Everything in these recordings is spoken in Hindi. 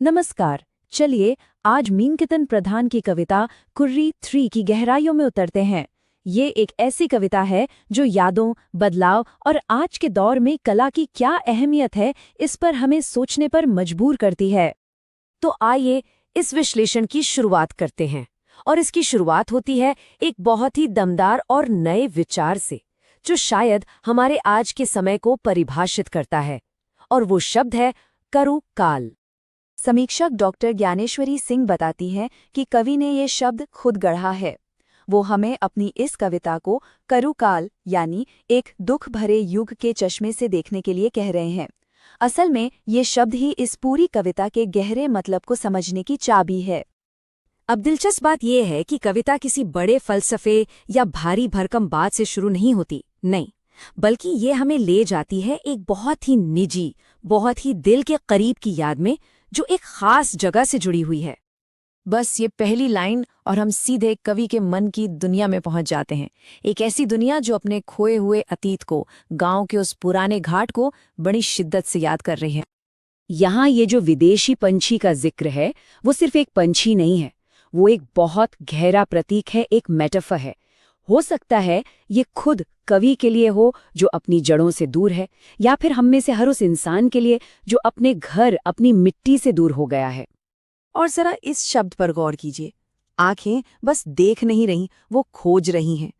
नमस्कार। चलिए आज मीनकेतन प्रधान की कविता कुर्री 3 की गहराइयों में उतरते हैं। ये एक ऐसी कविता है जो यादों, बदलाव और आज के दौर में कला की क्या अहमियत है, इस पर हमें सोचने पर मजबूर करती है। तो आइए इस विश्लेषण की शुरुआत करते हैं। और इसकी शुरुआत होती है एक बहुत ही दमदार और नए विचार से, जो शायद हमारे आज के समय को परिभाषित करता है। और वो शब्द है करु काल। समीक्षक डॉक्टर ज्ञानेश्वरी सिंह बताती हैं कि कवि ने ये शब्द खुद गढ़ा है। वो हमें अपनी इस कविता को करुकाल यानी एक दुख भरे युग के चश्मे से देखने के लिए कह रहे हैं। असल में ये शब्द ही इस पूरी कविता के गहरे मतलब को समझने की चाबी है। अब दिलचस्प बात यह है कि कविता किसी बड़े फलसफे या भारी भरकम बात से शुरू नहीं होती, नहीं, बल्कि ये हमें ले जाती है एक बहुत ही निजी, बहुत ही दिल के करीब की याद में, जो एक खास जगह से जुड़ी हुई है। बस ये पहली लाइन और हम सीधे कवि के मन की दुनिया में पहुंच जाते हैं। एक ऐसी दुनिया जो अपने खोए हुए अतीत को, गांव के उस पुराने घाट को बड़ी शिद्दत से याद कर रही है। यहाँ ये जो विदेशी पंछी का जिक्र है, वो सिर्फ एक पंछी नहीं है, वो एक बहुत गहरा प्रतीक है, एक मेटाफर है। हो सकता है ये खुद कवि के लिए हो जो अपनी जड़ों से दूर है, या फिर हम में से हर उस इंसान के लिए जो अपने घर, अपनी मिट्टी से दूर हो गया है। और जरा इस शब्द पर गौर कीजिए। आंखें बस देख नहीं रहीं, वो खोज रही हैं।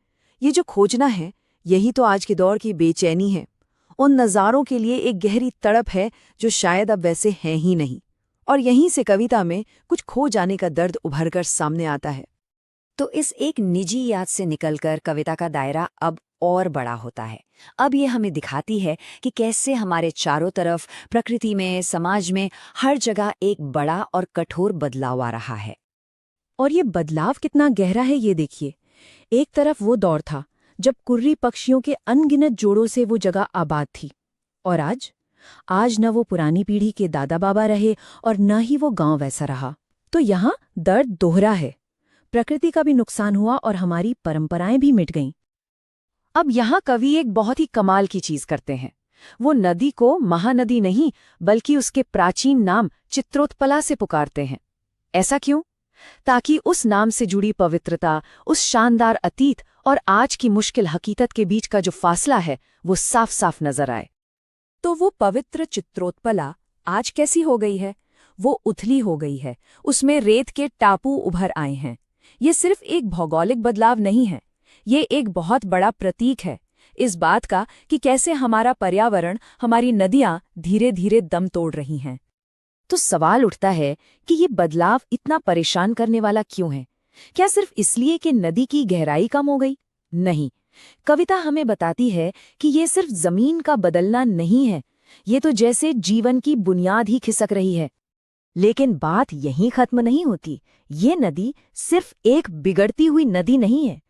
ये जो खोजना है, यही तो आज के दौर की बेचैनी है। उन नज़ारों के लिए एक गहरी तड़प है जो शायद अब वैसे हैं ही नहीं। और यहीं से कविता में कुछ खो जाने का दर्द उभरकर सामने आता है। तो इस एक निजी याद से निकलकर कविता का दायरा अब और बड़ा होता है। अब ये हमें दिखाती है कि कैसे हमारे चारों तरफ, प्रकृति में, समाज में, हर जगह एक बड़ा और कठोर बदलाव आ रहा है। और ये बदलाव कितना गहरा है ये देखिए। एक तरफ वो दौर था जब कुर्री पक्षियों के अनगिनत जोड़ों से वो जगह आबाद थी, और आज न वो पुरानी पीढ़ी के दादा बाबा रहे और न ही वो गांव वैसा रहा। तो यहाँ दर्द दोहरा है। प्रकृति का भी नुकसान हुआ और हमारी परंपराएं भी मिट गईं। अब यहाँ कवि एक बहुत ही कमाल की चीज करते हैं। वो नदी को महानदी नहीं, बल्कि उसके प्राचीन नाम चित्रोत्पला से पुकारते हैं। ऐसा क्यों? ताकि उस नाम से जुड़ी पवित्रता, उस शानदार अतीत और आज की मुश्किल हकीकत के बीच का जो फासला है, वो साफ साफ नजर आए। तो वो पवित्र चित्रोत्पला आज कैसी हो गई है? वो उथली हो गई है। उसमें रेत के टापू उभर आए हैं। ये सिर्फ एक भौगोलिक बदलाव नहीं है, ये एक बहुत बड़ा प्रतीक है इस बात का कि कैसे हमारा पर्यावरण, हमारी नदियां धीरे धीरे दम तोड़ रही हैं। तो सवाल उठता है कि ये बदलाव इतना परेशान करने वाला क्यों है? क्या सिर्फ इसलिए कि नदी की गहराई कम हो गई? नहीं, कविता हमें बताती है कि ये सिर्फ जमीन का बदलना नहीं है, ये तो जैसे जीवन की बुनियाद ही खिसक रही है। लेकिन बात यहीं खत्म नहीं होती। ये नदी सिर्फ एक बिगड़ती हुई नदी नहीं है।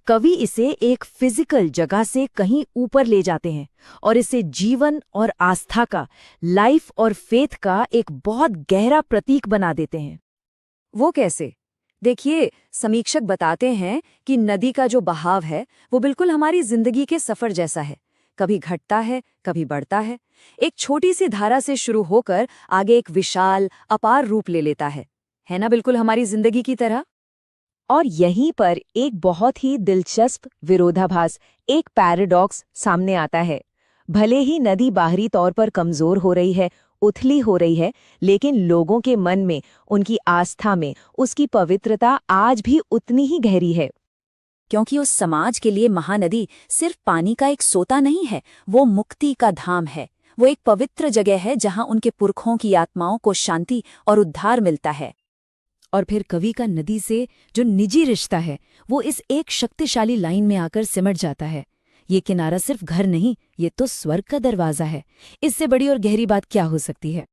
कवि इसे एक फिजिकल जगह से कहीं ऊपर ले जाते हैं और इसे जीवन और आस्था का, लाइफ और फेथ का एक बहुत गहरा प्रतीक बना देते हैं। वो कैसे? देखिए, समीक्षक बताते हैं कि नदी का जो बहाव है, वो बिल्कुल हमारी जिंदगी के सफर जैसा है। कभी घटता है, कभी बढ़ता है। एक छोटी सी धारा से शुरू होकर आगे एक विशाल, अपार रूप ले लेता है ना, बिल्कुल हमारी जिंदगी की तरह। और यहीं पर एक बहुत ही दिलचस्प विरोधाभास, एक पैराडॉक्स सामने आता है। भले ही नदी बाहरी तौर पर कमजोर हो रही है, उथली हो रही है, लेकिन लोगों के मन में, उनकी आस्था में, उसकी पवित्रता आज भी उतनी ही गहरी है। क्योंकि उस समाज के लिए महानदी सिर्फ पानी का एक सोता नहीं है, वो मुक्ति का धाम है। वो एक पवित्र जगह है जहां उनके पुरखों की आत्माओं को शांति और उद्धार मिलता है। और फिर कवि का नदी से जो निजी रिश्ता है, वो इस एक शक्तिशाली लाइन में आकर सिमट जाता है। ये किनारा सिर्फ घर नहीं, ये तो स्वर्ग का दरवाजा है। इससे बड़ी और गहरी बात क्या हो सकती है?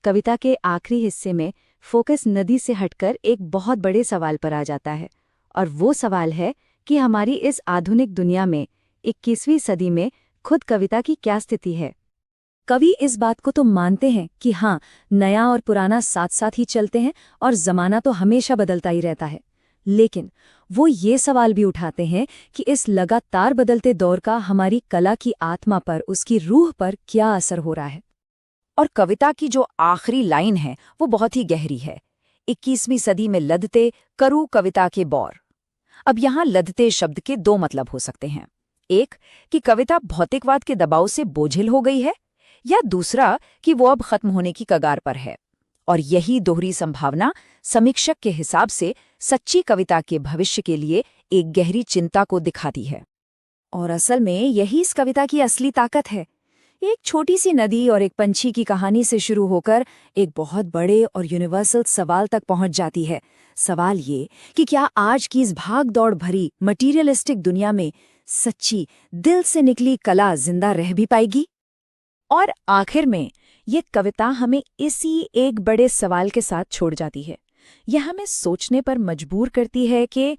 कविता के आखिरी हिस्से में फोकस नदी से हटकर एक बहुत बड़े सवाल पर आ जाता है, और वो सवाल है कि हमारी इस आधुनिक दुनिया में, 21वीं सदी में, खुद कविता की क्या स्थिति है। कवि इस बात को तो मानते हैं कि हाँ, नया और पुराना साथ साथ ही चलते हैं और जमाना तो हमेशा बदलता ही रहता है, लेकिन वो ये सवाल भी उठाते हैं कि इस लगातार बदलते दौर का हमारी कला की आत्मा पर, उसकी रूह पर क्या असर हो रहा है। और कविता की जो आखिरी लाइन है वो बहुत ही गहरी है। 21वीं सदी में लदते करू कविता के बौर। अब यहाँ लदते शब्द के दो मतलब हो सकते हैं। एक कि कविता भौतिकवाद के दबाव से बोझिल हो गई है, या दूसरा कि वो अब खत्म होने की कगार पर है। और यही दोहरी संभावना समीक्षक के हिसाब से सच्ची कविता के भविष्य के लिए एक गहरी चिंता को दिखाती है। और असल में यही इस कविता की असली ताकत है। एक छोटी सी नदी और एक पंछी की कहानी से शुरू होकर एक बहुत बड़े और यूनिवर्सल सवाल तक पहुंच जाती है। सवाल ये कि क्या आज की इस भाग दौड़ भरी मटीरियलिस्टिक दुनिया में सच्ची दिल से निकली कला जिंदा रह भी पाएगी? और आखिर में ये कविता हमें इसी एक बड़े सवाल के साथ छोड़ जाती है। यह हमें सोचने पर मजबूर करती है कि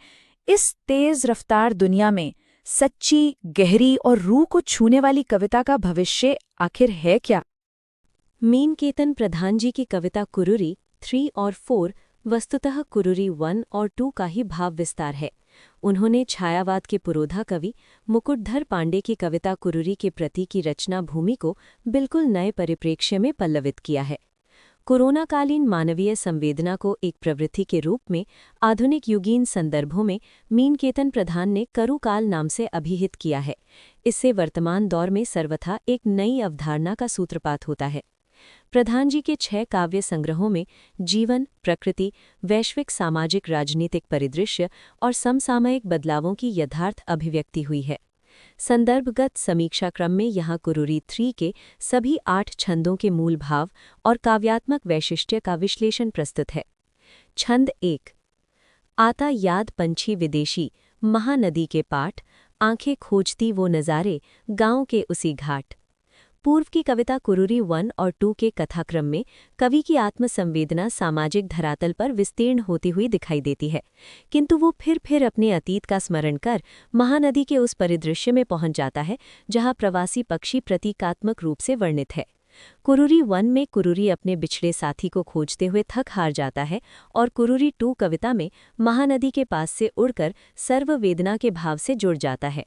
इस तेज रफ्तार दुनिया में सच्ची, गहरी और रूह को छूने वाली कविता का भविष्य आखिर है क्या? मीनकेतन प्रधान जी की कविता कुरुरी 3 और 4 वस्तुतः कुरुरी 1 और 2 का ही भाव विस्तार है। उन्होंने छायावाद के पुरोधा कवि मुकुटधर पांडे की कविता कुरुरी के प्रति की रचना भूमि को बिल्कुल नए परिप्रेक्ष्य में पल्लवित किया है। कोरोनाकालीन मानवीय संवेदना को एक प्रवृत्ति के रूप में आधुनिक युगीन संदर्भों में मीनकेतन प्रधान ने करुकाल नाम से अभिहित किया है। इससे वर्तमान दौर में सर्वथा एक नई अवधारणा का सूत्रपात होता है। प्रधान जी के 6 काव्य संग्रहों में जीवन, प्रकृति, वैश्विक सामाजिक राजनीतिक परिदृश्य और समसामयिक बदलावों की यथार्थ अभिव्यक्ति हुई है। संदर्भगत समीक्षा क्रम में यहाँ कुरुरी 3 के सभी 8 छंदों के मूल भाव और काव्यात्मक वैशिष्ट्य का विश्लेषण प्रस्तुत है। छंद 1। आता याद पंछी विदेशी, महानदी के पाट, आंखें खोजती वो नज़ारे, गांव के उसी घाट। पूर्व की कविता कुरुरी 1 और 2 के कथाक्रम में कवि की आत्मसंवेदना सामाजिक धरातल पर विस्तीर्ण होती हुई दिखाई देती है, किंतु वो फिर अपने अतीत का स्मरण कर महानदी के उस परिदृश्य में पहुंच जाता है जहां प्रवासी पक्षी प्रतीकात्मक रूप से वर्णित है। कुरुरी 1 में कुरुरी अपने बिछड़े साथी को खोजते हुए थक हार जाता है और कुरुरी 2 कविता में महानदी के पास से उड़कर सर्ववेदना के भाव से जुड़ जाता है।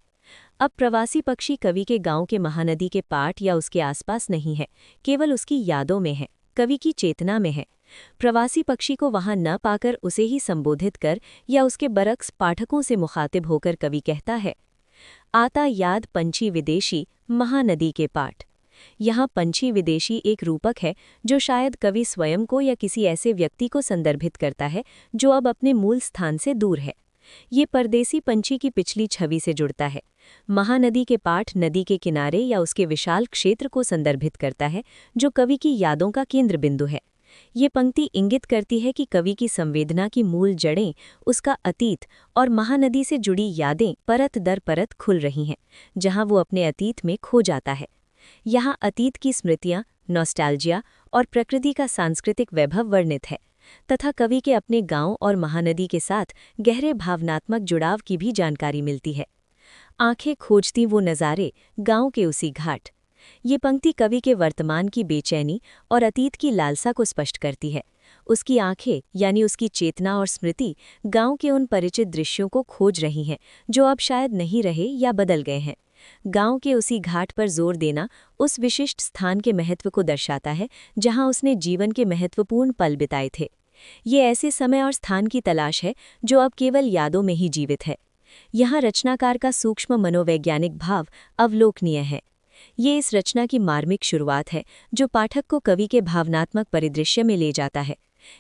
अब प्रवासी पक्षी कवि के गांव के महानदी के पाट या उसके आसपास नहीं है, केवल उसकी यादों में है, कवि की चेतना में है। प्रवासी पक्षी को वहां न पाकर उसे ही संबोधित कर या उसके बरक्स पाठकों से मुखातिब होकर कवि कहता है, आता याद पंछी विदेशी, महानदी के पाट। यहाँ पंछी विदेशी एक रूपक है जो शायद कवि स्वयं को या किसी ऐसे व्यक्ति को संदर्भित करता है जो अब अपने मूल स्थान से दूर है। ये परदेसी पंछी की पिछली छवि से जुड़ता है। महानदी के पाठ नदी के किनारे या उसके विशाल क्षेत्र को संदर्भित करता है जो कवि की यादों का केंद्र बिंदु है। ये पंक्ति इंगित करती है कि कवि की संवेदना की मूल जड़ें उसका अतीत और महानदी से जुड़ी यादें परत दर परत खुल रही हैं, जहां वो अपने अतीत में खो जाता है। यहाँ अतीत की स्मृतियाँ, नॉस्टैल्जिया और प्रकृति का सांस्कृतिक वैभव वर्णित है तथा कवि के अपने गांव और महानदी के साथ गहरे भावनात्मक जुड़ाव की भी जानकारी मिलती है। आंखें खोजती वो नज़ारे, गांव के उसी घाट। ये पंक्ति कवि के वर्तमान की बेचैनी और अतीत की लालसा को स्पष्ट करती है। उसकी आंखें यानी उसकी चेतना और स्मृति गांव के उन परिचित दृश्यों को खोज रही हैं जो अब शायद नहीं रहे या बदल गए हैं। गांव के उसी घाट पर जोर देना उस विशिष्ट स्थान के महत्व को दर्शाता है जहां उसने जीवन के महत्वपूर्ण पल बिताए थे। ये ऐसे समय और स्थान की तलाश है जो अब केवल यादों में ही जीवित है। यहाँ रचनाकार का सूक्ष्म मनोवैज्ञानिक भाव अवलोकनीय है। ये इस रचना की मार्मिक शुरुआत है जो पाठक को कवि के भावनात्मक परिदृश्य में ले जाता है।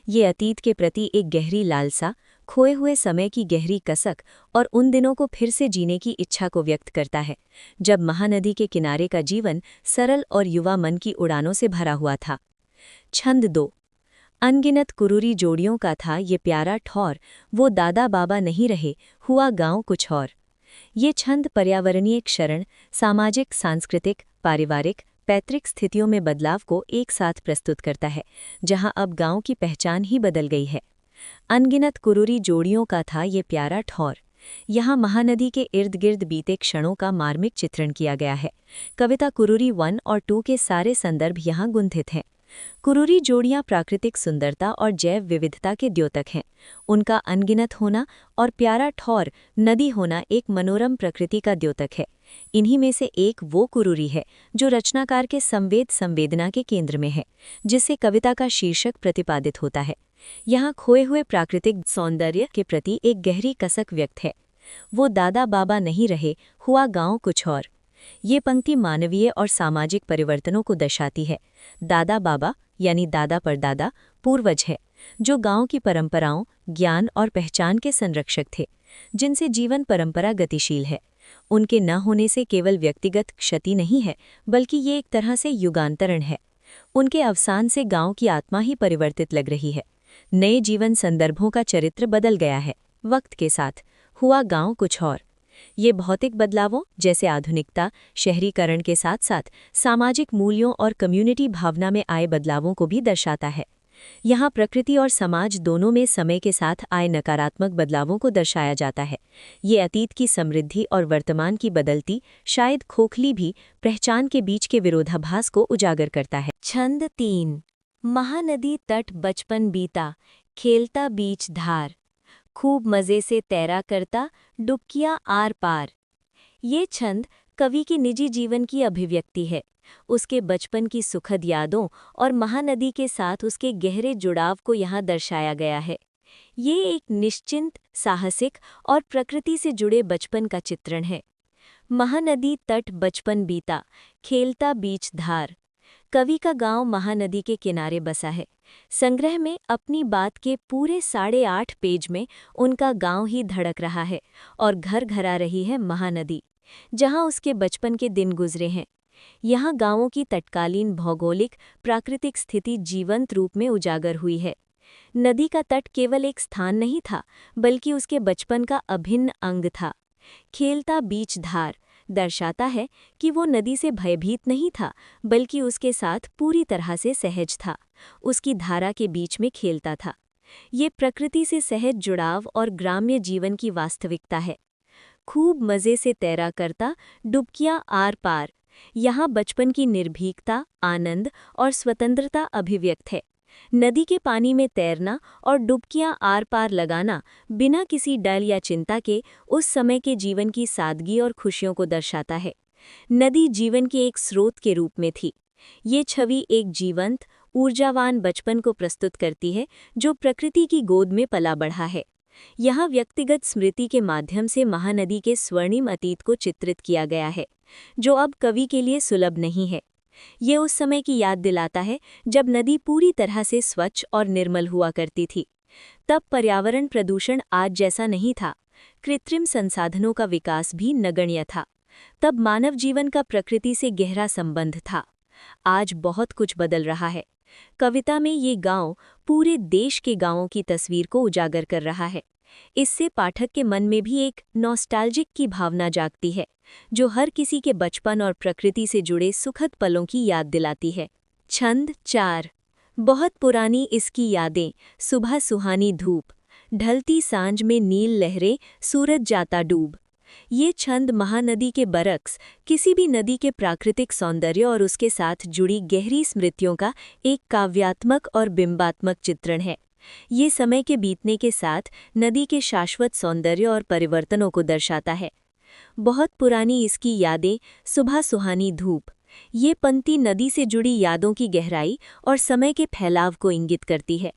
ये अतीत के प्रति एक गहरी लालसा, खोए हुए समय की गहरी कसक और उन दिनों को फिर से जीने की इच्छा को व्यक्त करता है जब महानदी के किनारे का जीवन सरल और युवा मन की उड़ानों से भरा हुआ था। छंद 2। अनगिनत कुरुरी जोड़ियों का था ये प्यारा ठौर, वो दादा बाबा नहीं रहे, हुआ गांव कुछ और। ये छंद पर्यावरणीय क्षरण, सामाजिक, सांस्कृतिक, पारिवारिक, पैतृक स्थितियों में बदलाव को एक साथ प्रस्तुत करता है, जहां अब गांव की पहचान ही बदल गई है। अनगिनत कुरुरी जोड़ियों का था ये प्यारा ठौर। यहाँ महानदी के इर्द गिर्द बीते क्षणों का मार्मिक चित्रण किया गया है। कविता कुरुरी 1 और 2 के सारे संदर्भ यहाँ गुंथित हैं। कुरूरी जोड़ियां प्राकृतिक सुंदरता और जैव विविधता के द्योतक हैं। उनका अनगिनत होना और प्यारा ठौर नदी होना एक मनोरम प्रकृति का द्योतक है। इन्हीं में से एक वो कुरूरी है जो रचनाकार के संवेदना के केंद्र में है, जिससे कविता का शीर्षक प्रतिपादित होता है। यहाँ खोए हुए प्राकृतिक सौंदर्य के प्रति एक गहरी कसक व्यक्त है। वो दादा बाबा नहीं रहे, हुआ गांव कुछ और। ये पंक्ति मानवीय और सामाजिक परिवर्तनों को दर्शाती है। दादा बाबा यानी दादा परदादा पूर्वज है, जो गांव की परंपराओं, ज्ञान और पहचान के संरक्षक थे, जिनसे जीवन परंपरा गतिशील है। उनके न होने से केवल व्यक्तिगत क्षति नहीं है, बल्कि ये एक तरह से युगांतरण है। उनके अवसान से गांव की आत्मा ही परिवर्तित लग रही है। नए जीवन संदर्भों का चरित्र बदल गया है। वक्त के साथ हुआ गांव कुछ और। ये भौतिक बदलावों जैसे आधुनिकता, शहरीकरण के साथ साथ सामाजिक मूल्यों और कम्युनिटी भावना में आए बदलावों को भी दर्शाता है। यहाँ प्रकृति और समाज दोनों में समय के साथ आए नकारात्मक बदलावों को दर्शाया जाता है। ये अतीत की समृद्धि और वर्तमान की बदलती, शायद खोखली भी, पहचान के बीच के विरोधाभास को उजागर करता है। छंद 3। महानदी तट बचपन बीता, खेलता बीच धार, खूब मज़े से तैरा करता, डुबकियां आर पार। ये छंद कवि की निजी जीवन की अभिव्यक्ति है। उसके बचपन की सुखद यादों और महानदी के साथ उसके गहरे जुड़ाव को यहाँ दर्शाया गया है। ये एक निश्चिंत, साहसिक और प्रकृति से जुड़े बचपन का चित्रण है। महानदी तट बचपन बीता, खेलता बीच धार। कवि का गांव महानदी के किनारे बसा है। संग्रह में अपनी बात के पूरे 8.5 पेज में उनका गांव ही धड़क रहा है और घर घरा रही है महानदी, जहां उसके बचपन के दिन गुजरे हैं। यहाँ गांवों की तत्कालीन भौगोलिक, प्राकृतिक स्थिति जीवंत रूप में उजागर हुई है। नदी का तट केवल एक स्थान नहीं था, बल्कि उसके बचपन का अभिन्न अंग था। खेलता बीच धार दर्शाता है कि वो नदी से भयभीत नहीं था, बल्कि उसके साथ पूरी तरह से सहज था, उसकी धारा के बीच में खेलता था। ये प्रकृति से सहज जुड़ाव और ग्राम्य जीवन की वास्तविकता है। खूब मज़े से तैरा करता, डुबकियां आर पार। यहाँ बचपन की निर्भीकता, आनंद और स्वतंत्रता अभिव्यक्त है। नदी के पानी में तैरना और डुबकियां आर पार लगाना बिना किसी डर या चिंता के उस समय के जीवन की सादगी और खुशियों को दर्शाता है। नदी जीवन के एक स्रोत के रूप में थी। ये छवि एक जीवंत, ऊर्जावान बचपन को प्रस्तुत करती है, जो प्रकृति की गोद में पला बढ़ा है। यहाँ व्यक्तिगत स्मृति के माध्यम से महानदी के स्वर्णिम अतीत को चित्रित किया गया है, जो अब कवि के लिए सुलभ नहीं है। ये उस समय की याद दिलाता है जब नदी पूरी तरह से स्वच्छ और निर्मल हुआ करती थी। तब पर्यावरण प्रदूषण आज जैसा नहीं था, कृत्रिम संसाधनों का विकास भी नगण्य था। तब मानव जीवन का प्रकृति से गहरा संबंध था। आज बहुत कुछ बदल रहा है। कविता में ये गांव पूरे देश के गांवों की तस्वीर को उजागर कर रहा है। इससे पाठक के मन में भी एक नॉस्टैल्जिक की भावना जागती है, जो हर किसी के बचपन और प्रकृति से जुड़े सुखद पलों की याद दिलाती है। छंद 4। बहुत पुरानी इसकी यादें, सुबह सुहानी धूप, ढलती सांझ में नील लहरें, सूरज जाता डूब। ये छंद महानदी के बरक्स, किसी भी नदी के प्राकृतिक सौंदर्य और उसके साथ जुड़ी गहरी स्मृतियों का एक काव्यात्मक और बिंबात्मक चित्रण है। ये समय के बीतने के साथ नदी के शाश्वत सौंदर्य और परिवर्तनों को दर्शाता है। बहुत पुरानी इसकी यादें, सुबह सुहानी धूप। ये पंक्ति नदी से जुड़ी यादों की गहराई और समय के फैलाव को इंगित करती है।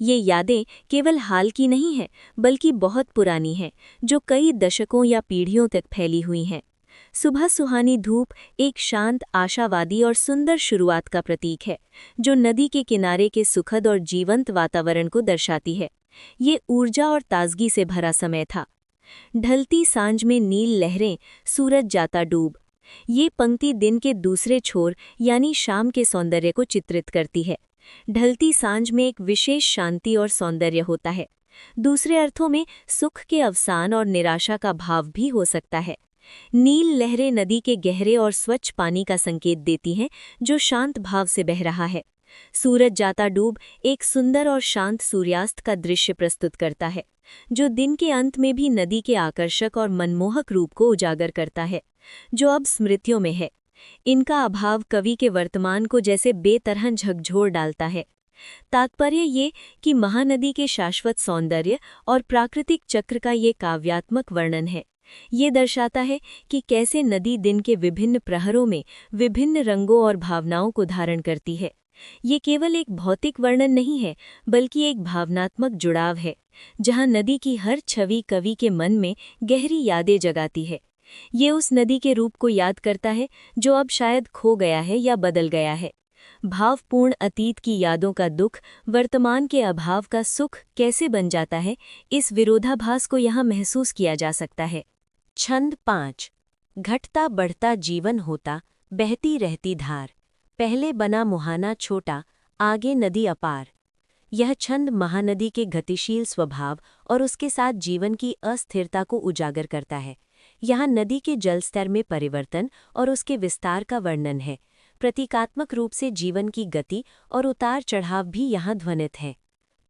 ये यादें केवल हाल की नहीं हैं, बल्कि बहुत पुरानी हैं, जो कई दशकों या पीढ़ियों तक फैली हुई हैं। सुबह सुहानी धूप एक शांत, आशावादी और सुंदर शुरुआत का प्रतीक है, जो नदी के किनारे के सुखद और जीवंत वातावरण को दर्शाती है। ये ऊर्जा और ताजगी से भरा समय था। ढलती सांझ में नील लहरें, सूरज जाता डूब। ये पंक्ति दिन के दूसरे छोर यानी शाम के सौंदर्य को चित्रित करती है। ढलती सांझ में एक विशेष शांति और सौंदर्य होता है। दूसरे अर्थों में सुख के अवसान और निराशा का भाव भी हो सकता है। नील लहरें नदी के गहरे और स्वच्छ पानी का संकेत देती हैं, जो शांत भाव से बह रहा है। सूरज जाता डूब एक सुंदर और शांत सूर्यास्त का दृश्य प्रस्तुत करता है, जो दिन के अंत में भी नदी के आकर्षक और मनमोहक रूप को उजागर करता है, जो अब स्मृतियों में है। इनका अभाव कवि के वर्तमान को जैसे बेतरहन झकझोर डालता है। तात्पर्य ये कि महानदी के शाश्वत सौंदर्य और प्राकृतिक चक्र का ये काव्यात्मक वर्णन है। ये दर्शाता है कि कैसे नदी दिन के विभिन्न प्रहरों में विभिन्न रंगों और भावनाओं को धारण करती है। ये केवल एक भौतिक वर्णन नहीं है, बल्कि एक भावनात्मक जुड़ाव है, जहाँ नदी की हर छवि कवि के मन में गहरी यादें जगाती है। ये उस नदी के रूप को याद करता है जो अब शायद खो गया है या बदल गया है। भावपूर्ण अतीत की यादों का दुख वर्तमान के अभाव का सुख कैसे बन जाता है, इस विरोधाभास को यहाँ महसूस किया जा सकता है। छंद 5। घटता बढ़ता जीवन होता, बहती रहती धार, पहले बना मुहाना छोटा, आगे नदी अपार। यह छंद महानदी के गतिशील स्वभाव और उसके साथ जीवन की अस्थिरता को उजागर करता है। यहाँ नदी के जलस्तर में परिवर्तन और उसके विस्तार का वर्णन है। प्रतीकात्मक रूप से जीवन की गति और उतार चढ़ाव भी यहाँ ध्वनित है।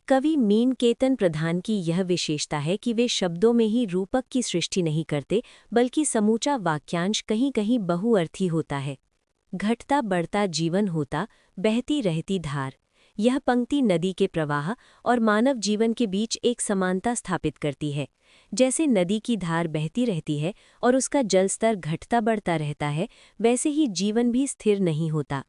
कवि मीनकेतन प्रधान की यह विशेषता है कि वे शब्दों में ही रूपक की सृष्टि नहीं करते, बल्कि समूचा वाक्यांश कहीं कहीं बहुअर्थी होता है। घटता बढ़ता जीवन होता, बहती रहती धार। यह पंक्ति नदी के प्रवाह और मानव जीवन के बीच एक समानता स्थापित करती है। जैसे नदी की धार बहती रहती है और उसका जलस्तर घटता बढ़ता रहता है, वैसे ही जीवन भी स्थिर नहीं होता।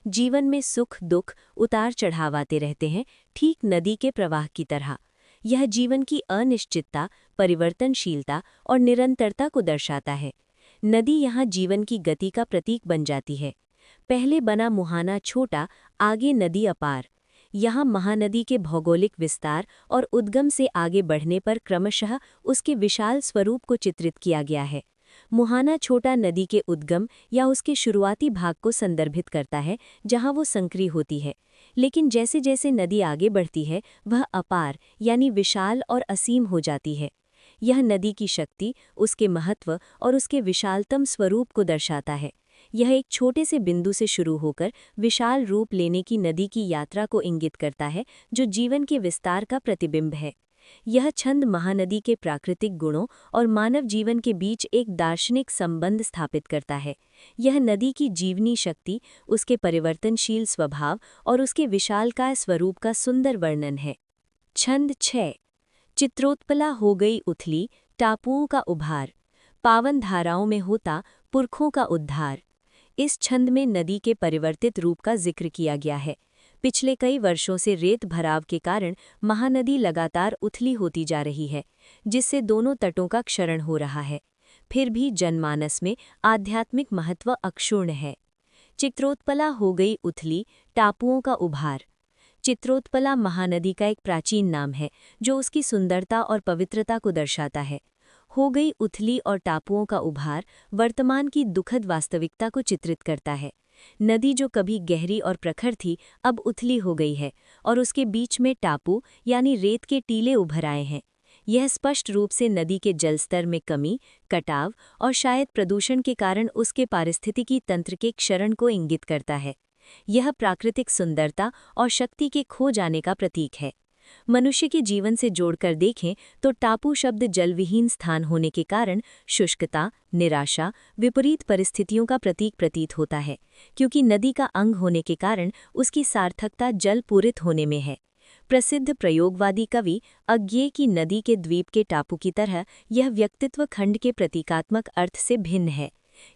जीवन में सुख दुख उतार चढ़ाव आते रहते हैं, ठीक नदी के प्रवाह की तरह। यह जीवन की अनिश्चितता, परिवर्तनशीलता और निरंतरता को दर्शाता है। नदी यहाँ जीवन की गति का प्रतीक बन जाती है। पहले बना मुहाना छोटा, आगे नदी अपार। यहाँ महानदी के भौगोलिक विस्तार और उद्गम से आगे बढ़ने पर क्रमशः उसके विशाल स्वरूप को चित्रित किया गया है। मुहाना छोटा नदी के उद्गम या उसके शुरुआती भाग को संदर्भित करता है, जहाँ वो संकरी होती है। लेकिन जैसे जैसे नदी आगे बढ़ती है, वह अपार यानी विशाल और असीम हो जाती है। यह नदी की शक्ति, उसके महत्व और उसके विशालतम स्वरूप को दर्शाता है। यह एक छोटे से बिंदु से शुरू होकर विशाल रूप लेने की नदी की यात्रा को इंगित करता है, जो जीवन के विस्तार का प्रतिबिंब है। यह छंद महानदी के प्राकृतिक गुणों और मानव जीवन के बीच एक दार्शनिक संबंध स्थापित करता है। यह नदी की जीवनी शक्ति, उसके परिवर्तनशील स्वभाव और उसके विशालकाय स्वरूप का सुंदर वर्णन है। छंद 6। चित्रोत्पला हो गई उथली, टापुओं का उभार, पावन धाराओं में होता पुरखों का उद्धार। इस छंद में नदी के परिवर्तित रूप का जिक्र किया गया है। पिछले कई वर्षों से रेत भराव के कारण महानदी लगातार उथली होती जा रही है, जिससे दोनों तटों का क्षरण हो रहा है। फिर भी जनमानस में आध्यात्मिक महत्व अक्षुण्ण है। चित्रोत्पला हो गई उथली, टापुओं का उभार। चित्रोत्पला महानदी का एक प्राचीन नाम है, जो उसकी सुंदरता और पवित्रता को दर्शाता है। हो गई उथली और टापुओं का उभार वर्तमान की दुखद वास्तविकता को चित्रित करता है। नदी जो कभी गहरी और प्रखर थी, अब उथली हो गई है और उसके बीच में टापू यानी रेत के टीले उभर आए हैं। यह स्पष्ट रूप से नदी के जलस्तर में कमी, कटाव और शायद प्रदूषण के कारण उसके पारिस्थितिकी तंत्र के क्षरण को इंगित करता है। यह प्राकृतिक सुंदरता और शक्ति के खो जाने का प्रतीक है। मनुष्य के जीवन से जोड़कर देखें तो टापू शब्द जलविहीन स्थान होने के कारण शुष्कता, निराशा, विपरीत परिस्थितियों का प्रतीक प्रतीत होता है, क्योंकि नदी का अंग होने के कारण उसकी सार्थकता जल पूरित होने में है। प्रसिद्ध प्रयोगवादी कवि अज्ञेय की नदी के द्वीप के टापू की तरह यह व्यक्तित्व खंड के प्रतीकात्मक अर्थ से भिन्न है।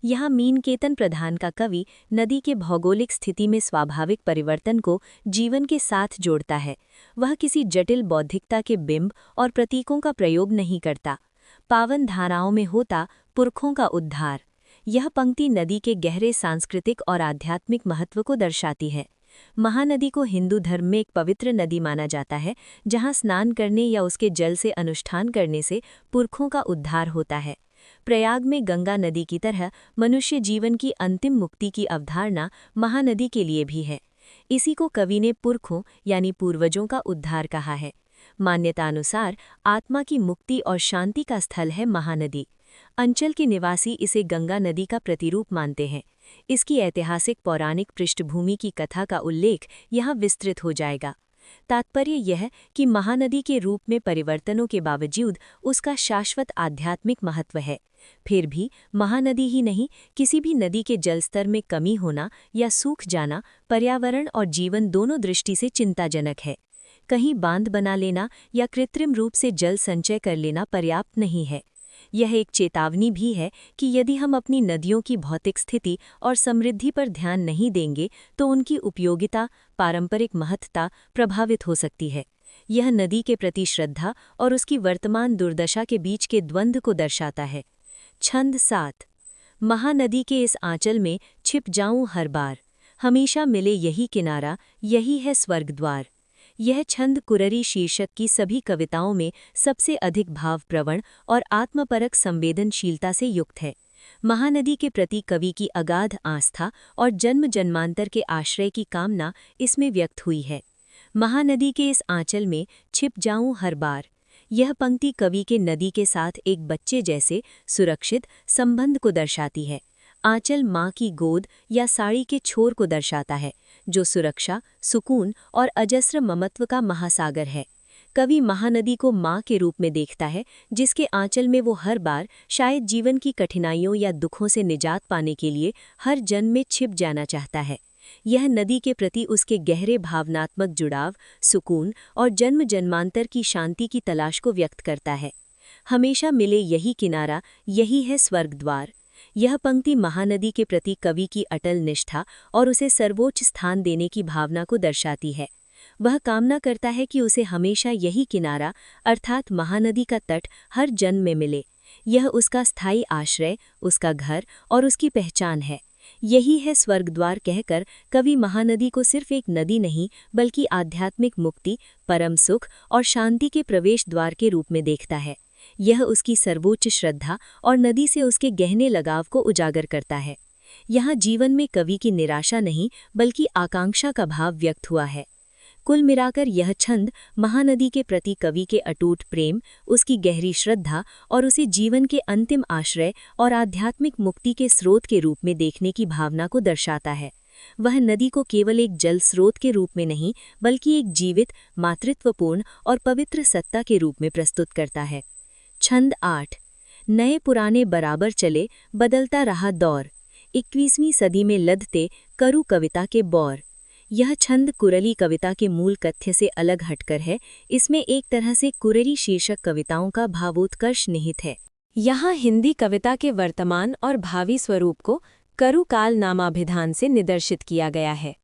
यहाँ मीनकेतन प्रधान का कवि नदी के भौगोलिक स्थिति में स्वाभाविक परिवर्तन को जीवन के साथ जोड़ता है। वह किसी जटिल बौद्धिकता के बिंब और प्रतीकों का प्रयोग नहीं करता। पावन धाराओं में होता पुरखों का उद्धार। यह पंक्ति नदी के गहरे सांस्कृतिक और आध्यात्मिक महत्व को दर्शाती है। महानदी को हिंदू धर्म में एक पवित्र नदी माना जाता है, जहाँ स्नान करने या उसके जल से अनुष्ठान करने से पुरखों का उद्धार होता है। प्रयाग में गंगा नदी की तरह मनुष्य जीवन की अंतिम मुक्ति की अवधारणा महानदी के लिए भी है। इसी को कवि ने पुरखों यानी पूर्वजों का उद्धार कहा है। मान्यतानुसार आत्मा की मुक्ति और शांति का स्थल है महानदी। अंचल के निवासी इसे गंगा नदी का प्रतिरूप मानते हैं। इसकी ऐतिहासिक पौराणिक पृष्ठभूमि की कथा का उल्लेख यहाँ विस्तृत हो जाएगा। तात्पर्य यह कि महानदी के रूप में परिवर्तनों के बावजूद उसका शाश्वत आध्यात्मिक महत्व है। फिर भी महानदी ही नहीं, किसी भी नदी के जलस्तर में कमी होना या सूख जाना पर्यावरण और जीवन दोनों दृष्टि से चिंताजनक है। कहीं बांध बना लेना या कृत्रिम रूप से जल संचय कर लेना पर्याप्त नहीं है। यह एक चेतावनी भी है कि यदि हम अपनी नदियों की भौतिक स्थिति और समृद्धि पर ध्यान नहीं देंगे तो उनकी उपयोगिता, पारंपरिक महत्ता प्रभावित हो सकती है। यह नदी के प्रति श्रद्धा और उसकी वर्तमान दुर्दशा के बीच के द्वंद्व को दर्शाता है। छंद 7। महानदी के इस आंचल में छिप जाऊं हर बार, हमेशा मिले यही किनारा, यही है स्वर्गद्वार। यह छंद कुररी शीर्षक की सभी कविताओं में सबसे अधिक भावप्रवण और आत्मपरक संवेदनशीलता से युक्त है। महानदी के प्रति कवि की अगाध आस्था और जन्म जन्मांतर के आश्रय की कामना इसमें व्यक्त हुई है। महानदी के इस आंचल में छिप जाऊं हर बार, यह पंक्ति कवि के नदी के साथ एक बच्चे जैसे सुरक्षित संबंध को दर्शाती है। आंचल माँ की गोद या साड़ी के छोर को दर्शाता है, जो सुरक्षा, सुकून और अजस्र ममत्व का महासागर है। कवि महानदी को माँ के रूप में देखता है, जिसके आंचल में वो हर बार शायद जीवन की कठिनाइयों या दुखों से निजात पाने के लिए हर जन्म में छिप जाना चाहता है। यह नदी के प्रति उसके गहरे भावनात्मक जुड़ाव, सुकून और जन्म जन्मांतर की शांति की तलाश को व्यक्त करता है। हमेशा मिले यही किनारा, यही है स्वर्गद्वार। यह पंक्ति महानदी के प्रति कवि की अटल निष्ठा और उसे सर्वोच्च स्थान देने की भावना को दर्शाती है। वह कामना करता है कि उसे हमेशा यही किनारा अर्थात महानदी का तट हर जन्म में मिले। यह उसका स्थायी आश्रय, उसका घर और उसकी पहचान है। यही है स्वर्गद्वार कहकर कवि महानदी को सिर्फ एक नदी नहीं बल्कि आध्यात्मिक मुक्ति, परम सुख और शांति के प्रवेश द्वार के रूप में देखता है। यह उसकी सर्वोच्च श्रद्धा और नदी से उसके गहने लगाव को उजागर करता है। यहाँ जीवन में कवि की निराशा नहीं बल्कि आकांक्षा का भाव व्यक्त हुआ है। कुल मिलाकर यह छंद महानदी के प्रति कवि के अटूट प्रेम, उसकी गहरी श्रद्धा और उसे जीवन के अंतिम आश्रय और आध्यात्मिक मुक्ति के स्रोत के रूप में देखने की भावना को दर्शाता है। वह नदी को केवल एक जल स्रोत के रूप में नहीं बल्कि एक जीवित, मातृत्वपूर्ण और पवित्र सत्ता के रूप में प्रस्तुत करता है। छंद 8। नए पुराने बराबर चले, बदलता रहा दौर, 21वीं सदी में लदते करु कविता के बौर। यह छंद कुरली कविता के मूल कथ्य से अलग हटकर है। इसमें एक तरह से कुररी शीर्षक कविताओं का भावोत्कर्ष निहित है। यहाँ हिंदी कविता के वर्तमान और भावी स्वरूप को करु काल नामाभिधान से निदर्शित किया गया है।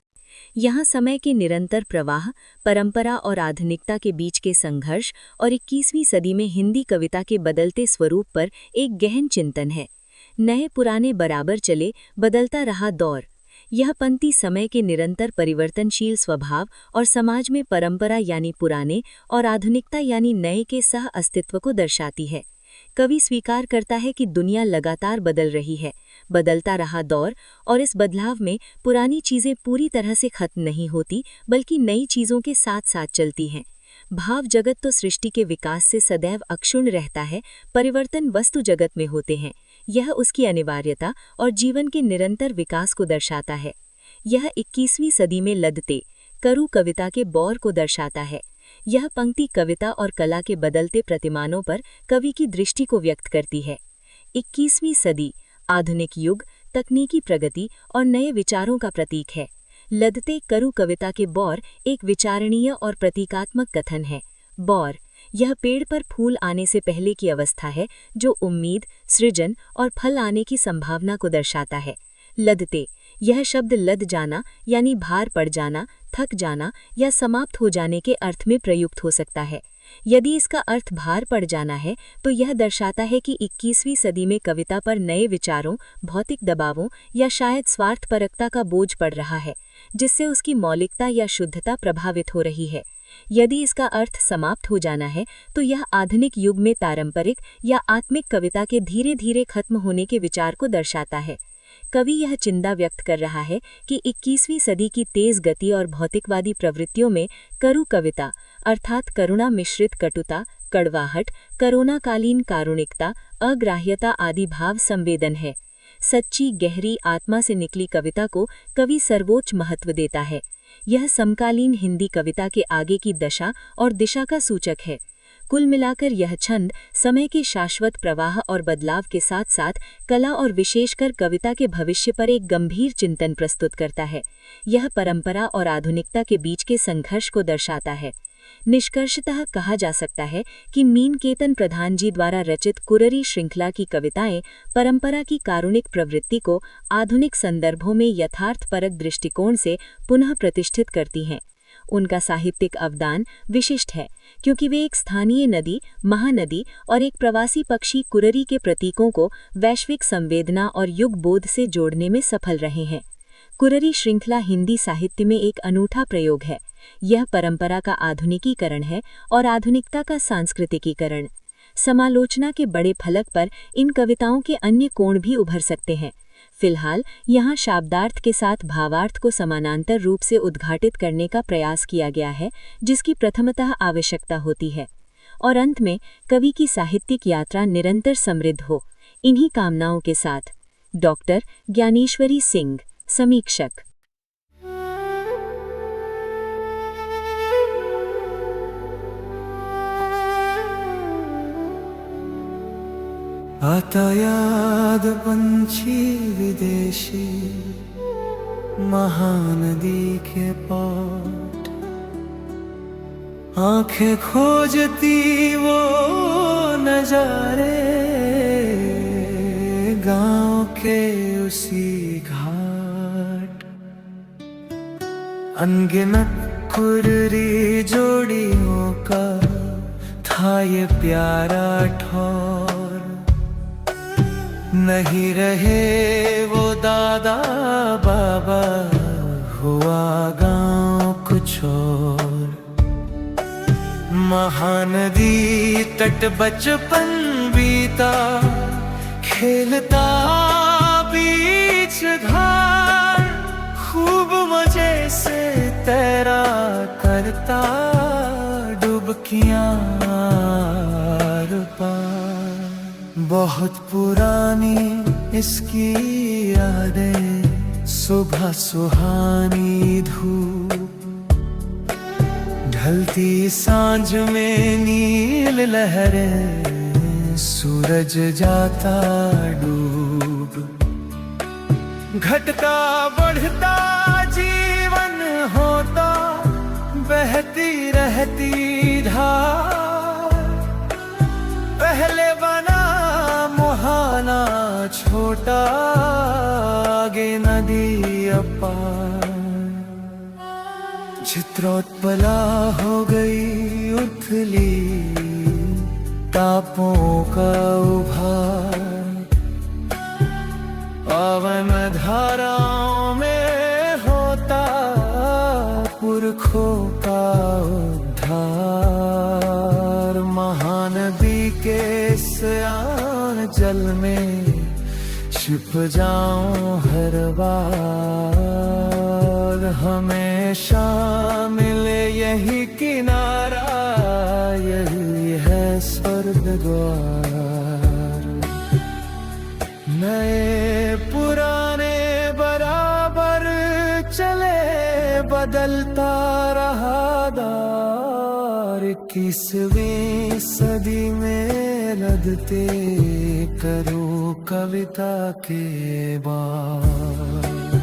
यहाँ समय के निरंतर प्रवाह, परंपरा और आधुनिकता के बीच के संघर्ष और 21वीं सदी में हिंदी कविता के बदलते स्वरूप पर एक गहन चिंतन है। नए पुराने बराबर चले, बदलता रहा दौर। यह पंक्ति समय के निरंतर परिवर्तनशील स्वभाव और समाज में परंपरा यानी पुराने और आधुनिकता यानी नए के सह अस्तित्व को दर्शाती है। कवि स्वीकार करता है कि दुनिया लगातार बदल रही है, बदलता रहा दौर, और इस बदलाव में पुरानी चीजें पूरी तरह से खत्म नहीं होती बल्कि नई चीजों के साथ साथ चलती हैं। भाव जगत तो सृष्टि के विकास से सदैव अक्षुण्ण रहता है, परिवर्तन वस्तु जगत में होते हैं। यह उसकी अनिवार्यता और जीवन के निरंतर विकास को दर्शाता है। यह 21वीं सदी में लदते करु कविता के बौर को दर्शाता है। यह पंक्ति कविता और कला के बदलते प्रतिमानों पर कवि की दृष्टि को व्यक्त करती है। 21वीं सदी आधुनिक युग, तकनीकी प्रगति और नए विचारों का प्रतीक है। लदते करु कविता के बौर एक विचारणीय और प्रतीकात्मक कथन है। बौर यह पेड़ पर फूल आने से पहले की अवस्था है जो उम्मीद, सृजन और फल आने की संभावना को दर्शाता है। लदते यह शब्द लद जाना यानी भार पड़ जाना, थक जाना या समाप्त हो जाने के अर्थ में प्रयुक्त हो सकता है। यदि इसका अर्थ भार पड़ जाना है तो यह दर्शाता है कि 21वीं सदी में कविता पर नए विचारों, भौतिक दबावों या शायद स्वार्थपरकता का बोझ पड़ रहा है, जिससे उसकी मौलिकता या शुद्धता प्रभावित हो रही है। यदि इसका अर्थ समाप्त हो जाना है तो यह आधुनिक युग में पारंपरिक या आत्मिक कविता के धीरे धीरे खत्म होने के विचार को दर्शाता है। कवि यह चिंता व्यक्त कर रहा है कि 21वीं सदी की तेज गति और भौतिकवादी प्रवृत्तियों में करु कविता अर्थात करुणा मिश्रित कटुता, कड़वाहट, करोनाकालीन कारुणिकता, अग्राह्यता आदि भाव संवेदन है। सच्ची गहरी आत्मा से निकली कविता को कवि सर्वोच्च महत्व देता है। यह समकालीन हिंदी कविता के आगे की दशा और दिशा का सूचक है। कुल मिलाकर यह छंद समय के शाश्वत प्रवाह और बदलाव के साथ साथ कला और विशेषकर कविता के भविष्य पर एक गंभीर चिंतन प्रस्तुत करता है। यह परंपरा और आधुनिकता के बीच के संघर्ष को दर्शाता है। निष्कर्षतः कहा जा सकता है कि मीनकेतन प्रधान जी द्वारा रचित कुररी श्रृंखला की कविताएं परंपरा की कारुणिक प्रवृत्ति को आधुनिक संदर्भों में यथार्थपरक दृष्टिकोण से पुनः प्रतिष्ठित करती हैं। उनका साहित्यिक अवदान विशिष्ट है क्योंकि वे एक स्थानीय नदी, महानदी और एक प्रवासी पक्षी कुररी के प्रतीकों को वैश्विक संवेदना और युग बोध से जोड़ने में सफल रहे हैं। कुररी श्रृंखला हिंदी साहित्य में एक अनूठा प्रयोग है। यह परंपरा का आधुनिकीकरण है और आधुनिकता का सांस्कृतिकीकरण। समालोचना के बड़े फलक पर इन कविताओं के अन्य कोण भी उभर सकते हैं। फिलहाल यहाँ शाब्दार्थ के साथ भावार्थ को समानांतर रूप से उद्घाटित करने का प्रयास किया गया है, जिसकी प्रथमतः आवश्यकता होती है। और अंत में कवि की साहित्यिक यात्रा निरंतर समृद्ध हो, इन्हीं कामनाओं के साथ। डॉक्टर ज्ञानेश्वरी सिंह, समीक्षक। आता याद पंछी विदेशी महानदी के पाट, आंखें खोजती वो नजारे गांव के उसी घाट। अनगिनत कुररी जोड़ियों का था ये प्यारा ठौर। नहीं रहे वो दादा बाबा, हुआ गांव कुछ और। महानदी तट बचपन बीता, खेलता बीच घाट। खूब मजे से तैरा करता, डुबकियां आर पार। बहुत पुरानी इसकी यादें, सुबह सुहानी धूप, ढलती सांझ में नील लहरें, सूरज जाता डूब। घटता बढ़ता जीवन होता, बहती रहती धार। पहले बना मुहाना छोटा, आगे नदी अपार। चित्रोत्पला हो गई उथली, तापों का उभार। पावन धाराओं में होता, पुरखों का उद्धार। महानदी के सयान जल में छिप जाऊं हर बार। हमेशा मिले यही किनारा, यही है स्वर्ग द्वार। नए पुराने बराबर चले, बदलता रहा दौर। 21वीं सदी में लदते करो कविता के बार।